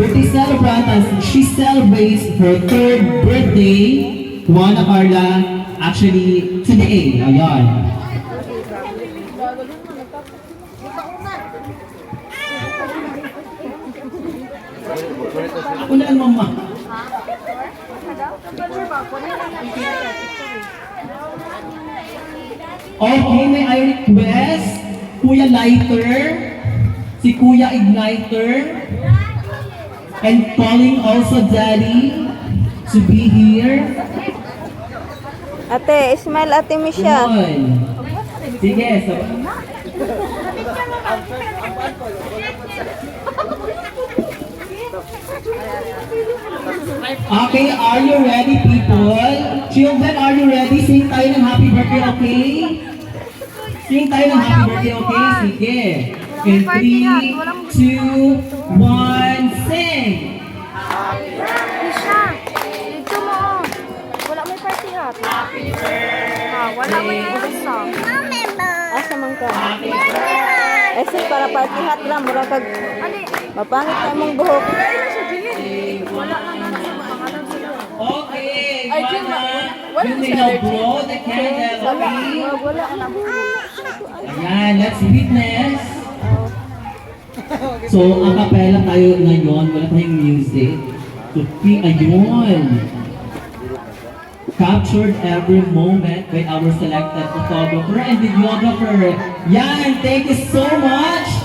birthday celebrant as she celebrates her third birthday. Juana Carla, actually today. Ayan. Ako na ang mama. Okay, may I request Kuya Lighter, si Kuya Igniter, and calling also Daddy to be here. Ate, smile Ate Misha. Yun. Sige, so. Okay, are you ready, people? Children, are you ready? Sing tayo ng happy birthday, okay? Sing tayo ng happy birthday, okay? Sige. In 3, 2, 1, sing! Misha, dito mo. Wala may party hat. Happy birthday. Wala may song. Asa man ka? Ese para party hat lang, mura kag mapangit na mong buhok. Wala lang na sa pangalan sila. Okay, Ay, Jim, wala you na may siya now allergy. blow the candle, okay? Wala na. Ayan, let's witness. So, a cappella tayo ngayon, wala tayong music. So, ayun. Captured every moment by our selected photographer and videographer. Yan, thank you so much.